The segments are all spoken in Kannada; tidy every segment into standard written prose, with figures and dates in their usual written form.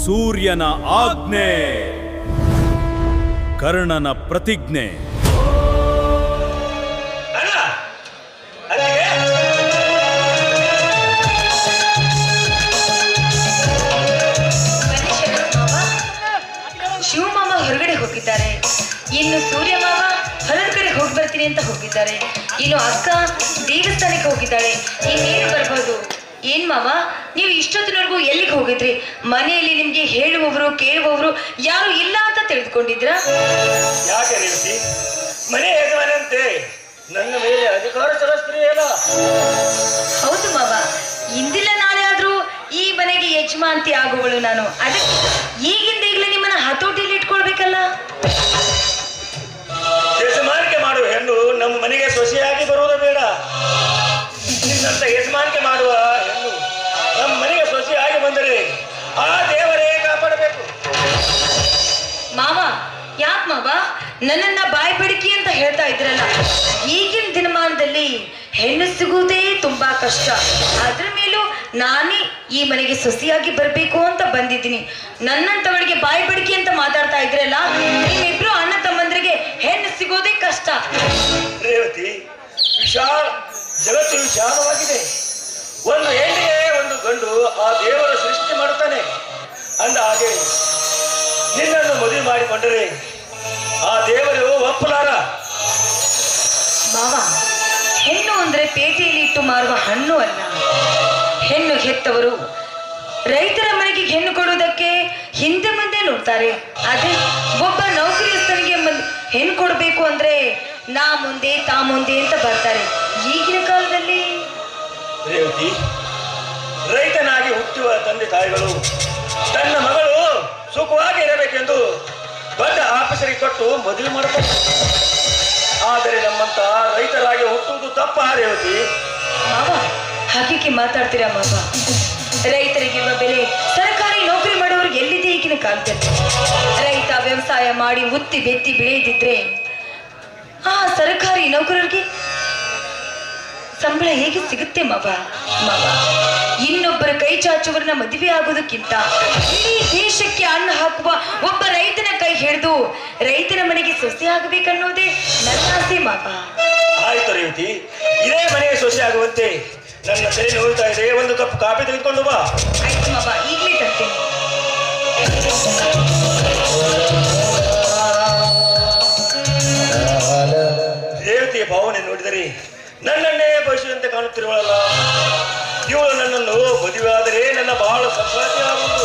ಸೂರ್ಯನ ಆಜ್ಞೆ, ಕರ್ಣನ ಪ್ರತಿಜ್ಞೆ. ಶಿವಮಾಮ ಹೊರಗಡೆ ಹೋಗಿದ್ದಾರೆ, ಇನ್ನು ಸೂರ್ಯ ಮಾವ ಹೊಲದ ಕಡೆ ಹೋಗಿ ಬರ್ತೀನಿ ಅಂತ ಹೋಗಿದ್ದಾರೆ, ಇನ್ನು ಅಕ್ಕ ದೇವಸ್ಥಾನಕ್ಕೆ ಹೋಗಿದ್ದಾಳೆ. ಇನ್ನೇನು ಬರ್ಬೋದು. ಏನ್ ಮಾವ, ನೀವು ಇಷ್ಟೊತ್ತಿನವರೆಗೂ ಎಲ್ಲಿಗೆ ಹೋಗಿದ್ರಿ? ಮನೆಯಲ್ಲಿ ನಿಮ್ಗೆ ಹೇಳುವವರು ಕೇಳುವವರು ಯಾರು ಇಲ್ಲ ಅಂತ ತಿಳಿದುಕೊಂಡಿದ್ರ? ಯಾಕೆ ರೇವತಿ, ಮನೆ ಯಜಮಾನಂತೆ ನನ್ನ ಮೇಲೆ ಅಧಿಕಾರ ಚಲಾಯಿಸ್ತೀರಿ ಅಲ್ಲ? ಹೌದು ಮಾವ, ಇಂದಿಲ್ಲ ನಾಳೆ ಆದ್ರೂ ಈ ಮನೆಗೆ ಯಜಮಾಂತಿ ಆಗುವಳು ನಾನು. ಅದಕ್ಕೆ ಈಗಿಂದ ಈಗಲೇ ನಿಮ್ಮನ್ನ ಹತೋಟಿಯಲ್ಲಿ ಇಟ್ಕೊಳ್ಬೇಕಲ್ಲ. ಯಜಮಾನಿಕೆ ಮಾಡುವ ಹೆಣ್ಣು ನಮ್ಮ ಮನೆಗೆ ಸೊಸೆಯಾಗಿ ಬರುವುದು ಬೇಡ. ನಿನ್ನಂತ ಯಜಮಾನಿಕೆ ಮಾಡುವ ಹೆಣ್ಣು ನಮ್ಮ ಮನೆಗೆ ಸೊಸೆಯಾಗಿ ಬಂದರೆ ಆ ದೇವರೇ ಕಾಪಾಡಬೇಕು. ಮಾವ, ಯಾಕೆ ಮಾವ ನನ್ನನ್ನ ಬಾಯಿ ಬಿಡಿಕಿ ಅಂತ ಹೇಳ್ತಾ ಇದ್ರಲ್ಲ? ಈಗಿನ ದಿನಮಾನದಲ್ಲಿ ಹೆಣ್ಣು ಸಿಗುವುದೇ ತುಂಬಾ ಕಷ್ಟ. ಅದ್ರ ಮೇಲೂ ನಾನೇ ಈ ಮನೆಗೆ ಸೊಸೆಯಾಗಿ ಬರ್ಬೇಕು ಅಂತ ಬಂದಿದ್ದೀನಿ. ನನ್ನಂತವಳಿಗೆ ಬಾಯಿ ಬಿಡಿಕಿ ಅಂತ ಮಾತಾಡ್ತಾ ಇದ್ರಲ್ಲ, ನಿಮ್ಮಿಬ್ರು ಅಣ್ಣ ತಮ್ಮಂದ್ರಿಗೆ ಹೆಣ್ಣು ಸಿಗೋದೇ ಕಷ್ಟ. ರೇವತಿ, ಜಗತ್ತು ವಿಶಾಲವಾಗಿದೆ. ಒಂದು ಹೆಣ್ಣಿಗೆ ಒಂದು ಗಂಡು ಆ ದೇವರ ಸೃಷ್ಟಿ ಮಾಡುತ್ತಾನೆ. ಅಂದ ಹಾಗೆ ನಿನ್ನನ್ನು ಮದುವೆ ಮಾಡಿಕೊಂಡರೆ ಆ ದೇವರು ಒಪ್ಪಲಾರ. ಮಾವ, ಹೆಣ್ಣು ಅಂದ್ರೆ ಪೇಟೆಯಲ್ಲಿ ಇಟ್ಟು ಮಾರುವ ಹಣ್ಣು ಅಲ್ಲ. ಹೆಣ್ಣು ಹೆತ್ತವರು ರೈತರ ಮನೆಗೆ ಹೆಣ್ಣು ಕೊಡುವುದಕ್ಕೆ ಹಿಂದೆ ಮುಂದೆ ನೋಡ್ತಾರೆ. ಅದೇ ಒಬ್ಬ ನೌಕರಿಸ್ಥನಿಗೆ ಹೆಣ್ಣು ಕೊಡಬೇಕು ಅಂದ್ರೆ ನಾ ಮುಂದೆ ತಾ ಮುಂದೆ ಅಂತ ಬರ್ತಾರೆ. ಈಗಿನ ಕಾಲದಲ್ಲಿ ರೇವತಿ, ರೈತನಾಗಿ ಹುಟ್ಟುವ ತಂದೆ ತಾಯಿಗಳು ತನ್ನ ಮಗಳು ಸುಖವಾಗಿ ಇರಬೇಕೆಂದು ದೊಡ್ಡ ಆಫೀಸರಿಗೆ ಕೊಟ್ಟು ಮದುವೆ ಮಾಡುತ್ತಾರೆ. ಆದರೆ ನಮ್ಮಂತ ರೈತರಾಗಿ ಹುಟ್ಟುವುದು ತಪ್ಪ ರೇವತಿ? ಮಾವ, ಹಾಗೆ ಮಾತಾಡ್ತೀರಾ ಮಾವ? ರೈತರಿಗಿರುವ ಬೆಲೆ ಸರ್ಕಾರಿ ನೌಕರಿ ಮಾಡೋರಿಗೆ ಎಲ್ಲಿದೆ ಈಗಿನ ಕಾಲದಲ್ಲಿ? ರೈತ ವ್ಯವಸಾಯ ಮಾಡಿ ಉತ್ತಿ ಬೆತ್ತಿ ಬೆಳೆಯದಿದ್ರೆ ಆ ಸರ್ಕಾರಿ ನೌಕರರಿಗೆ ಸಂಬಳ ಹೇಗೆ ಸಿಗುತ್ತೆ ಮಾವ? ಮಾವ, ಇನ್ನೊಬ್ಬರ ಕೈ ಚಾಚುವರನ್ನ ಮದುವೆ ಆಗೋದಕ್ಕಿಂತ ಇಡೀ ದೇಶಕ್ಕೆ ಅನ್ನ ಹಾಕುವ ಒಬ್ಬ ರೈತನ ಕೈ ಹಿಡಿದು ರೈತನ ಮನೆಗೆ ಸೊಸೆ ಆಗಬೇಕನ್ನೋದೇ ನನ್ನ ಆಸೆ ಮಾವ. ಆಯ್ತು ರೇವತಿ, ಇದೇ ಮನೆಗೆ ಸೊಸೆ ಆಗುವಂತೆ ನನ್ನ ತಲೆ ನೋಡ್ತಾ ಇದೆ. ಒಂದು ಕಪ್ ಕಾಫಿ ತೆಗೆದುಕೊಂಡು ಬಾ. ಆಯ್ತು ಮಾವ, ಈಗಲೇ ತರ್ತೇನೆ. ರೇವತಿಯ ಭಾವನೆ ನೋಡಿದರೆ ನನ್ನನ್ನೇ ಬಯಸುವಂತೆ ಕಾಣುತ್ತಿರುವಳಲ್ಲ. ಇವಳು ನನ್ನನ್ನು ಮದುವೆ ಆದರೆ ನನ್ನ ಬಹಳ ಸಂತೋಷ ಆಗುವುದು.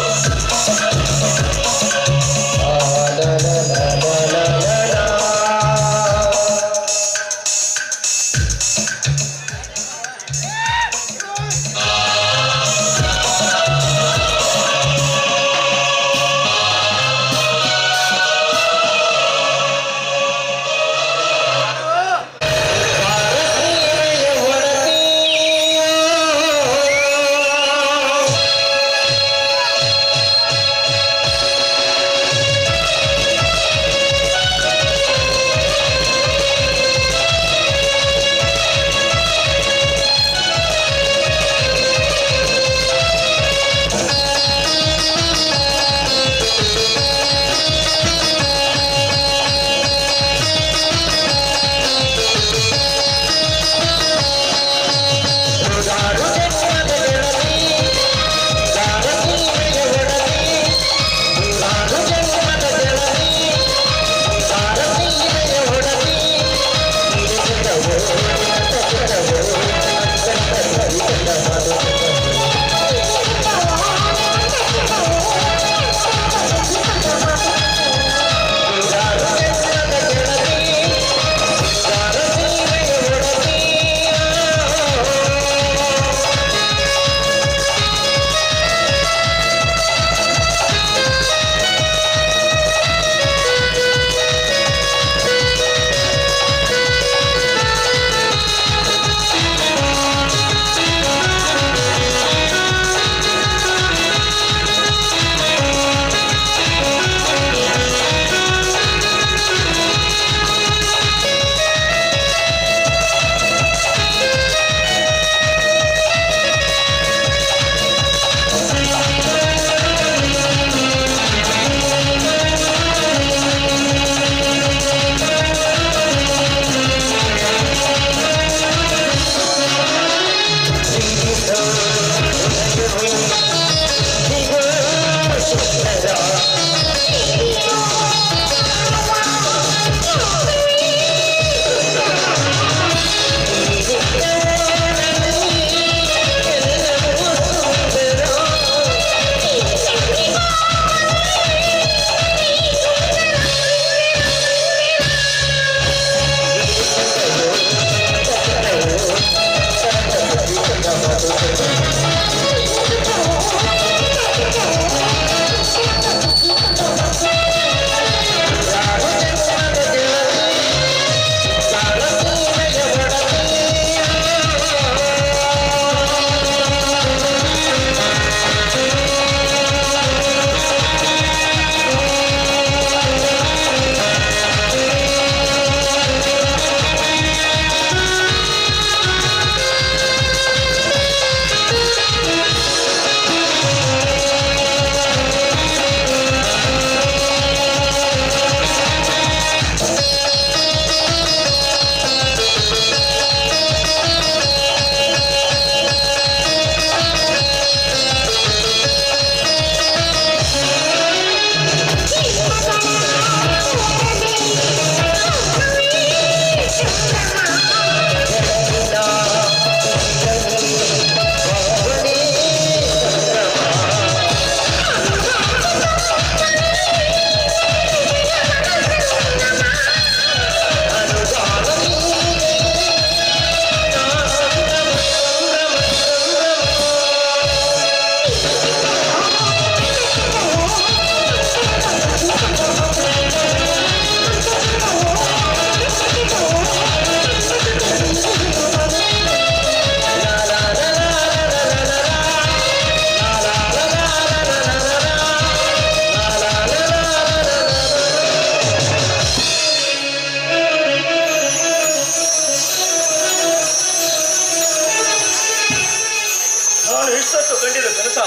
ಕೆಲಸ.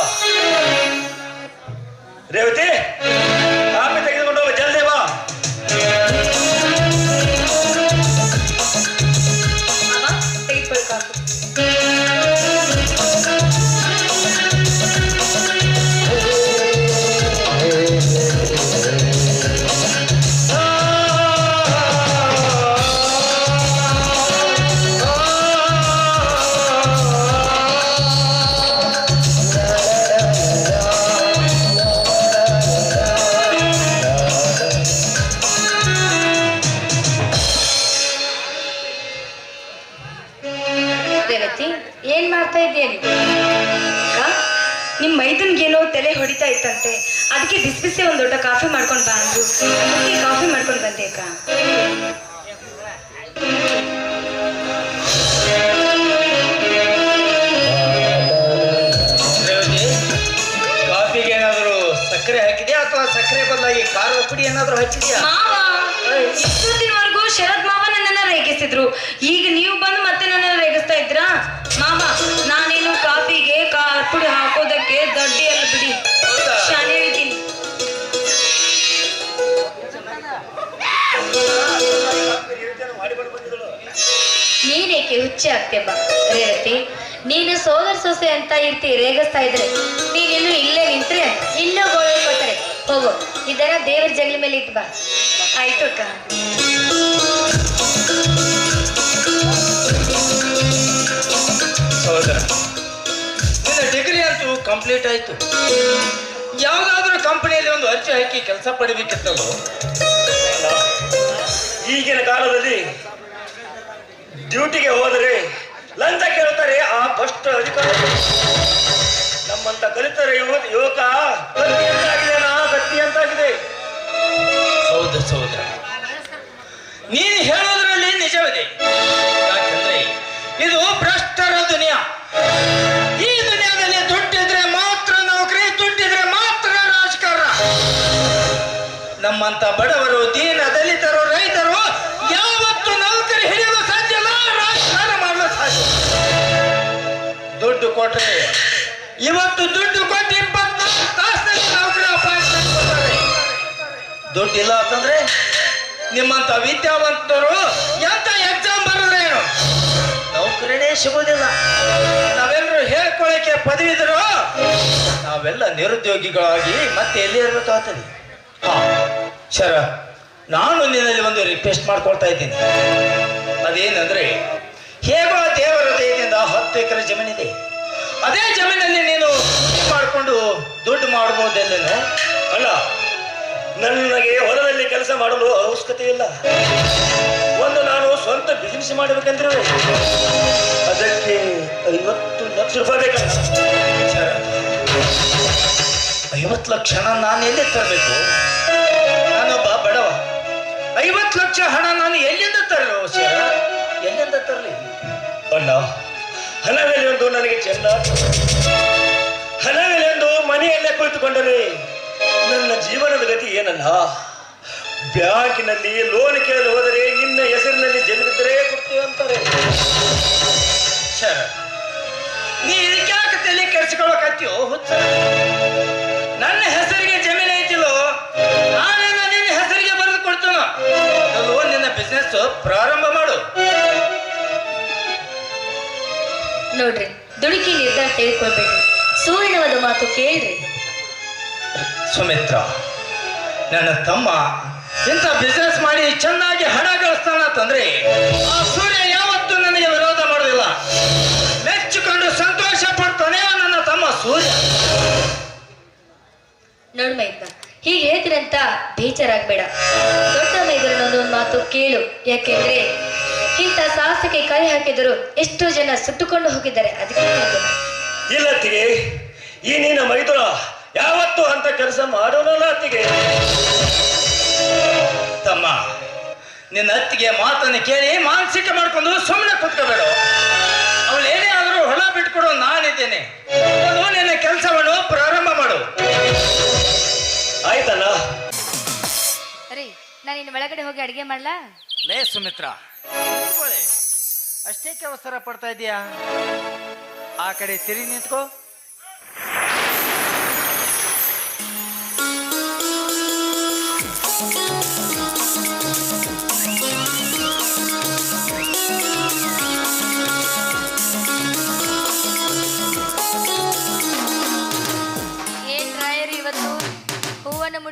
ರೇವತಿ, ಕಾಫಿ ತೆಗೆದುಕೊಂಡು ಹೋಗ, ಜಲ್ದಿ ಬಾ. ಮಾವ ತೆಗೆದುಕೊಳ್ಳಿ ಕಾಫಿ. ರೇವತಿ, ಏನ್ ಮಾಡ್ತಾ ಇದ್ದೀರಿ? ನಿಮ್ ಮೈದನ್ಗೇನೋ ತಲೆ ಹೊಡಿತಾ ಇತ್ತಂತೆ, ಅದಕ್ಕೆ ಬಿಸಿ ಬಿಸಿ ಒಂದ್ ದೊಡ್ಡ ಕಾಫಿ ಮಾಡ್ಕೊಂಡ್ ಬಾ ಅಂದ್ರು. ಅದಕ್ಕೆ ಕಾಫಿ ಮಾಡ್ಕೊಂಡ್ ಬಂದೆ ಅಕ್ಕ. ಕಾಫಿಗೆ ಏನಾದರೂ ಸಕ್ಕರೆ ಹಾಕಿದ್ಯಾ ಅಥವಾ ಸಕ್ಕರೆ ಬದಲಾಗಿ ಖಾರದ ಪುಡಿ ಏನಾದರೂ ಹಚ್ಚಿದ್ಯಾ? ಮಾವ, ಇಷ್ಟೊತ್ತಿನವರೆಗೂ ಶರದ್ ಮಾವ ನನ್ನನ್ನ ರೇಗಿಸಿದ್ರು, ಈಗ ನೀವು ಬಂದು ಮತ್ತೆ ನನ್ನನ್ನ ರೇಗಿಸ್ತಾ ಇದ್ರಾ? ಮಾವ, ನಾನೇನು ಕಾಫಿಗೆ ಖಾರ ಪುಡಿ ಹಾಕೋದಕ್ಕೆ ದೊಡ್ಡಿ ಅಲ್ಲ ಬಿಡಿ, ಶಾನೆ ಹೇಳ್ತೀನಿ. ನೀನೇಕೆ ಹುಚ್ಚಿ ಆಗ್ತೇಮ್ಮ ರೇವತಿ? ನೀನು ಸೋದರ ಸೊಸೆ ಅಂತ ಇರ್ತಿ ರೇಗಿಸ್ತಾ ಇದ್ರೆ ನೀನಿನ್ನು ಇಲ್ಲೇ ನಿಂತ್ರೆ ಇಲ್ಲೂ ಗೋಳು ಕೊಡ್ತಾರೆ. ಹೋಗು, ಇದನ್ನ ದೇವರ ಜಗಲಿ ಮೇಲೆ ಇಟ್ಟು ಬಾ. ಆಯ್ತು ಅಕ್ಕ. ಸಹೋದರ, ನಿನ್ನ ಡಿಗ್ರಿ ಅಂತೂ ಕಂಪ್ಲೀಟ್ ಆಯ್ತು. ಯಾವುದಾದ್ರೂ ಕಂಪನಿಯಲ್ಲಿ ಒಂದು ಅರ್ಜಿ ಹಾಕಿ ಕೆಲಸ ಪಡಿಬೇಕಿತ್ತಲ್ಲೋ? ಈಗಿನ ಕಾಲದಲ್ಲಿ ಡ್ಯೂಟಿಗೆ ಹೋದರೆ ಲಂಚ ಕೇಳ್ತಾರೆ ಆ ಫಸ್ಟ್ ಅಧಿಕಾರಿ. ನಮ್ಮಂತ ಕಲಿತರೆ ಯುವಕ ಗತಿ ಅಂತಾಗಿದೆ. ಹೌದು ಸಹೋದರ, ನೀನು ಹೇಳೋದ್ರಲ್ಲಿ ನಿಜವಿದೆ. ಯಾಕಂದ್ರೆ ಇದು ಭ್ರಷ್ಟರ ದುನಿಯಾ. ಈ ದುನಿಯಾದಲ್ಲಿ ದುಡ್ಡಿದ್ರೆ ಮಾತ್ರ ನೌಕರಿ, ದುಡ್ಡಿದ್ರೆ ಮಾತ್ರ ರಾಜಕಾರಣ. ನಮ್ಮಂತ ಬಡವರು, ದೀನ ದಲಿತರು, ರೈತರು ಯಾವತ್ತು ನೌಕರಿ ಹಿಡಿಯಲು ಸಾಧ್ಯ ಇಲ್ಲ, ರಾಜಕಾರಣ ಮಾಡಲು ಸಾಧ್ಯ. ದುಡ್ಡು ಕೊಟ್ರೆ ಇವತ್ತು ದುಡ್ಡು ಕೊಟ್ಟು 24 ತಾಸಿನಲ್ಲಿ ನೌಕರಿ ಅಪಾಯಿಂಟ್ಮೆಂಟ್ ಕೊಡ್ತಾರೆ. ದುಡ್ಡಿಲ್ಲ ಅಂತಂದ್ರೆ ನಿಮ್ಮಂತ ವಿದ್ಯಾವಂತರು ಎಂತ ಎಕ್ಸಾಮ್ ಬರೋದೇನು ನೌಕರಿನೇ ಸಿಗೋದಿಲ್ಲ. ನಾವೆಲ್ಲರೂ ಹೇಳ್ಕೊಳ್ಳಿಕ್ಕೆ ಪದವಿದ್ರು ನಾವೆಲ್ಲ ನಿರುದ್ಯೋಗಿಗಳಾಗಿ ಮತ್ತೆ ಎಲ್ಲಿ ಇರಬೇಕಾಗ್ತದೆ. ಶರ, ನಾನು ನಿನ್ನಲ್ಲಿ ಒಂದು ರಿಕ್ವೆಸ್ಟ್ ಮಾಡ್ಕೊಳ್ತಾ ಇದ್ದೀನಿ. ಅದೇನಂದ್ರೆ, ಹೇಗೋ ದೇವರ ದಯದಿಂದ 10 ಎಕರೆ ಜಮೀನಿದೆ. ಅದೇ ಜಮೀನಲ್ಲಿ ನೀನು ಮಾಡಿಕೊಂಡು ದುಡ್ಡು ಮಾಡ್ಬೋದಲ್ಲೇನು? ಅಲ್ಲ, ನನಗೆ ಹೊಲದಲ್ಲಿ ಕೆಲಸ ಮಾಡಲು ಅವಶ್ಯಕತೆ ಇಲ್ಲ. ಒಂದು ನಾನು ಸ್ವಂತ ಬಿಸಿನೆಸ್ ಮಾಡಬೇಕಂದ್ರೆ ಅದಕ್ಕೆ 50 ಲಕ್ಷ ರೂಪಾಯಿ ಬೇಕಲ್ಲ. 50 ಲಕ್ಷ ನಾನು ಎಲ್ಲಿ ತರಬೇಕು? ನಾನೊಬ್ಬ ಬಡವ. 50 ಲಕ್ಷ ಹಣ ನಾನು ಎಲ್ಲಿಂದ ತರಲು ಶರ? ಎಲ್ಲಿಂದ ತರಲಿ? ಅಣ್ಣ, ಹಣವೆಲೆಯೊಂದು ನನಗೆ ಚೆನ್ನ. ಹಣವೆಲೆಯೊಂದು ಮನೆಯಲ್ಲೇ ಕುಳಿತುಕೊಂಡರೆ ನನ್ನ ಜೀವನದ ಗತಿ ಏನಲ್ಲ. ಬ್ಯಾಂಕಿನಲ್ಲಿ ಲೋನ್ ಕೇಳಲು ಹೋದರೆ ನಿನ್ನ ಹೆಸರಿನಲ್ಲಿ ಜಮೀನಿದ್ದರೆ ಕೊಡ್ತೀವಿ ಅಂತಾರೆ. ಶರ, ನೀ ಇದಕ್ಯಾಕೆ ತಲೆ ಕೆಡಿಸ್ಕೊಳಕತ್ತೀಯೋ? ಹುಚ್ಚ, ನನ್ನ ಹೆಸರಿಗೆ ಜಮೀನು ಐತಿಲ್ಲೋ, ನಾನೇನ ನಿನ್ನ ಹೆಸರಿಗೆ ಬರೆದು ಕೊಡ್ತೇನೋ. ನಿನ್ನ ಬಿಸ್ನೆಸ್ ಪ್ರಾರಂಭ ಮಾಡು. ನೋಡ್ರಿ, ದುಡುಕಿ ನಿರ್ಧಾರ ತೆಗೆದುಕೊಳ್ಬೇಡ್ರಿ, ಸೂರ್ಯನವದ ಮಾತು ಕೇಳ್ರಿ. ಸುಮಿತ್ರ, ನನ್ನ ತಮ್ಮ ಇಂಥ ಬಿಸ್ನೆಸ್ ಮಾಡಿ ಚೆನ್ನಾಗಿ ಹಣ ಗಳಿಸ್ತಾನ ಅಂತಂದ್ರೆ ಆ ಸೂರ್ಯ ಯಾವತ್ತೂ ನನಗೆ ವಿರೋಧ ಮಾಡೋದಿಲ್ಲ. ಮೆಚ್ಚಿಕೊಂಡು ಸಂತೋಷ ಪಡ್ತಾನೆ ನನ್ನ ತಮ್ಮ ಸೂರ್ಯ. ನೋಡ್ ಮೈದ, ಹೀಗೆ ಹೇಳ್ತೀರಂತ ಬೇಜಾರಾಗ್ಬೇಡ. ದೊಡ್ಡ ಮೈದರನ್ನೊಂದು ಮಾತು ಕೇಳು. ಯಾಕೆಂದ್ರೆ ಇಂಥ ಸಾಹಸಕ್ಕೆ ಕೈ ಹಾಕಿದರು ಎಷ್ಟೋ ಜನ ಸುಟ್ಟುಕೊಂಡು ಹೋಗಿದ್ದಾರೆ. ಅದಕ್ಕೆ ಇಲ್ಲ ಅತ್ತಿಗೆ, ಈ ನಿನ್ನ ಮೈದುನ ಯಾವತ್ತೂ ಅಂತ ಕೆಲಸ ಮಾಡೋನಲ್ಲ ಅತ್ತಿಗೆ. ತಮ್ಮ, ನಿನ್ನ ಅತ್ತಿಗೆ ಮಾತನ್ನು ಕೇಳಿ ಮಾನಸಿಕ ಮಾಡ್ಕೊಂಡು ಸುಮ್ಮನೆ ಕೂತ್ಕೋಬೇಡ. ಅವಳು ಏನೇ ಆದರೂ ಹೊಲ ಬಿಟ್ಕೊಡು, ನಾನಿದ್ದೇನೆ. ನಿನ್ನ ಕೆಲಸವನ್ನು ಪ್ರಾರಂಭ ಮಾಡು. ಆಯ್ತಲ್ಲ? ಅರೆ, ನಾನು ಇನ್ನು ಒಳಗಡೆ ಹೋಗಿ ಅಡಿಗೆ ಮಾಡ್ಲಾ? ಲೇ ಸುಮಿತ್ರ, ಅಷ್ಟೇಕೆ ಅವಸರ ಪಡ್ತಾ ಇದೀಯಾ? ಆ ಕಡೆ ತಿರುಗಿ ನಿಂತ್ಕೋ.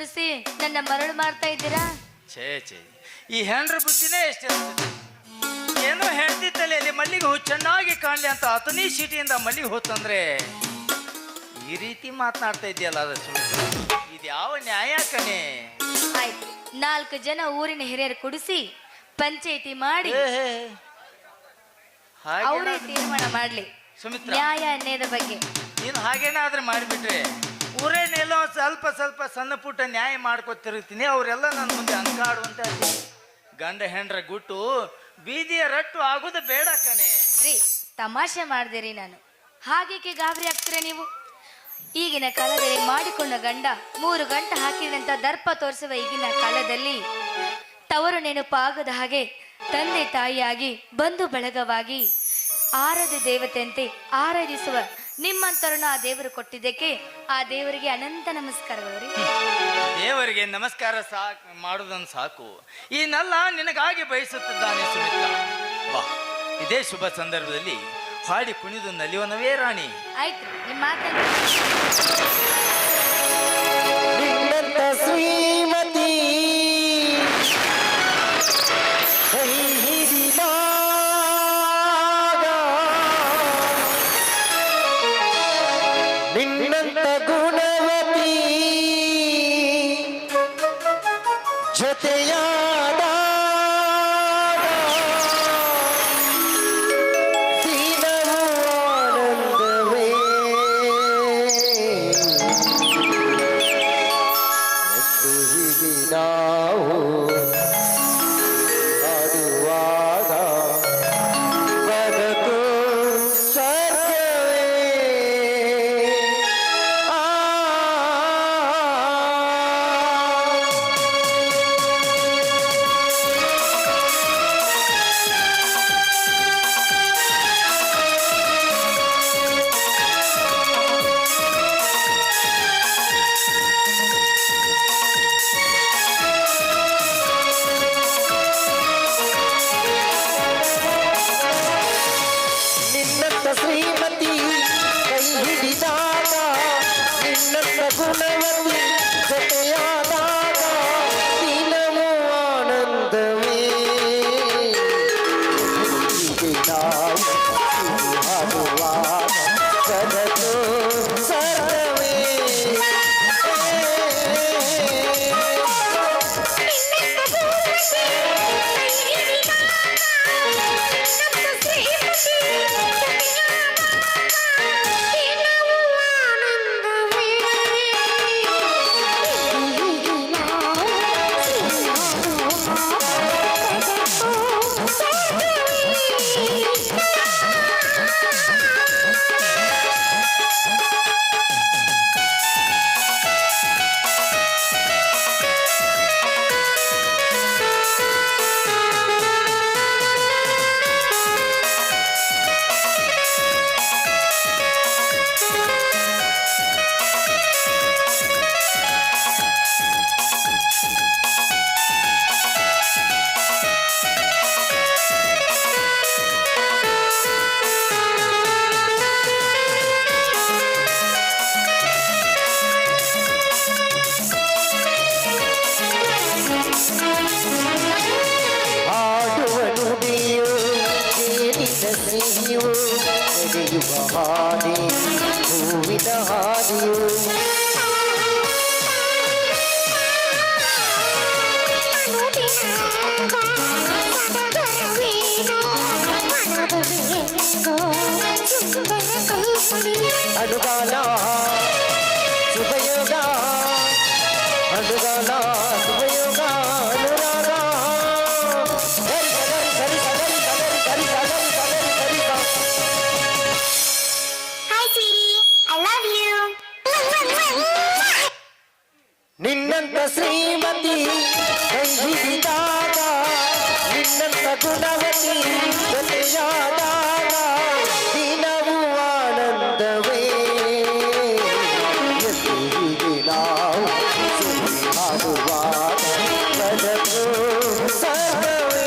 ತೋರಿಸಿ ನನ್ನ ಮರಳು ಮಾಡ್ತಾ ಇದ್ದೀರಾ? ಛೇ ಛೇ, ಈ ಹೆಂಡ್ರ ಬುದ್ಧಿನೇ ಎಷ್ಟು ಇರ್ತದೆ. ಏನೋ ಹೆಂಡತಿ ತಲೆಯಲ್ಲಿ ಮಲ್ಲಿಗೆ ಹೂ ಚೆನ್ನಾಗಿ ಕಾಣಲಿ ಅಂತ ಅತನಿ ಸಿಟಿಯಿಂದ ಮಲ್ಲಿಗೆ ಹೂ ತಂದ್ರೆ ಈ ರೀತಿ ಮಾತನಾಡ್ತಾ ಇದೆಯಲ್ಲ, ಅದು ಇದು ಯಾವ ನ್ಯಾಯ ಕಣೆ? ಆಯ್ತು, 4 ಜನ ಊರಿನ ಹಿರಿಯರು ಕುಡಿಸಿ ಪಂಚಾಯಿತಿ ಮಾಡಿ ಅವರೇ ತೀರ್ಮಾನ ಮಾಡ್ಲಿ ಸುಮಿತ್ರ, ನ್ಯಾಯ ಅನ್ಯಾಯದ ಬಗ್ಗೆ. ನೀನು ಹಾಗೇನಾದ್ರೆ ಮಾಡಿಬಿಟ್ರೆ ಊರೇನೆಲ್ಲೋ ಸ್ವಲ್ಪ ಸ್ವಲ್ಪ ಸಣ್ಣ ಪುಟ್ಟ ನ್ಯಾಯ ಮಾಡ್ಕೊತಿರ್ತೀನಿ, ಅವರೆಲ್ಲ ನನ್ನ ಮುಂದೆ ಅನ್ಕಾಡುವಂತ ಗಂಡ ಹೆಂಡ್ರ ಗುಟ್ಟು ಬೀದಿಯ ರಟ್ಟು ಆಗೋದು ಬೇಡ ಕಣೆ. ರೀ, ತಮಾಷೆ ಮಾಡ್ದಿರಿ. ನಾನು ಹಾಗೇಕೆ ಗಾಬರಿ ಆಗ್ತೀರ ನೀವು? ಈಗಿನ ಕಾಲದಲ್ಲಿ ಮಾಡಿಕೊಂಡ ಗಂಡ 3 ಗಂಟೆ ಹಾಕಿದಂತ ದರ್ಪ ತೋರಿಸುವ ಈಗಿನ ಕಾಲದಲ್ಲಿ ತವರು ನೆನಪಾಗದ ಹಾಗೆ ತಂದೆ ತಾಯಿಯಾಗಿ ಬಂಧು ಬಳಗವಾಗಿ ಆರಾಧ್ಯ ದೇವತೆಯಂತೆ ಆರಾಧಿಸುವ ನಿಮ್ಮಂತರನ್ನು ಆ ದೇವರು ಕೊಟ್ಟಿದ್ದಕ್ಕೆ ಆ ದೇವರಿಗೆ ಅನಂತ ನಮಸ್ಕಾರಗಳು ರೀ. ದೇವರಿಗೆ ನಮಸ್ಕಾರ ಮಾಡುವುದನ್ನು ಸಾಕು, ಈ ನಲ್ಲ ನಿನಗಾಗಿ ಬಯಸುತ್ತಿದ್ದಾನೆ ಸುಮಿತ್ರ. ಬಾ, ಇದೇ ಶುಭ ಸಂದರ್ಭದಲ್ಲಿ ಹಾಡಿ ಕುಣಿದು ನಲಿಯುವನವೇ ರಾಣಿ. ಆಯ್ತು, ನಿಮ್ಮ ಮಾತನ್ನು ಶ್ರೀಮತಿ ನಿನ್ನಂತ ಗುಣವತಿ ಜೊತೆಯಾದ ದಿನವೂ ಆನಂದವೇ. ಹೀಗೆ ನಾವು ಹಾಡುವಾಗ ಬದುಕು ಸ್ವರ್ಗವೇ. ನಿನ್ನಂತ ಶ್ರೀಮತಿ ಕೈ ಹಿಡಿದಾಗ, ನಿನ್ನಂತ ಗುಣವತಿ ಜೊತೆಯಾದಾಗ ದಿನವೂ ಆನಂದವೇ. ಹೀಗೆ ನಾವು ಹಾಡುವಾಗ ಜಗತ್ತು ಸರ್ವವೇ. ಹಾಡುವ ನುಡಿಯು ಕೇಳಿದ ಸಿಹಿಯು ನಡೆಯುವ ಹಾದಿ ಹೂವಿನ ಹಾದಿಯು. ಅನುಗಾಲ ಶುಭಯೋಗ, ಅನುಗಾಲ ಶುಭಯೋಗ, ಅನುರಾಗ. ನಿನ್ನಂತ ಶ್ರೀಮತಿ ಕೈ ಹಿಡಿದಾಗ, ನಿನ್ನಂತ ಗುಣವತಿ ಜೊತೆಯಾದಾಗ ದಿನವೂ ಆನಂದವೇ. ಹೀಗೆ ನಾವು ಹಾಡುವಾಗ ಬದುಕು ಸರ್ವವೇ.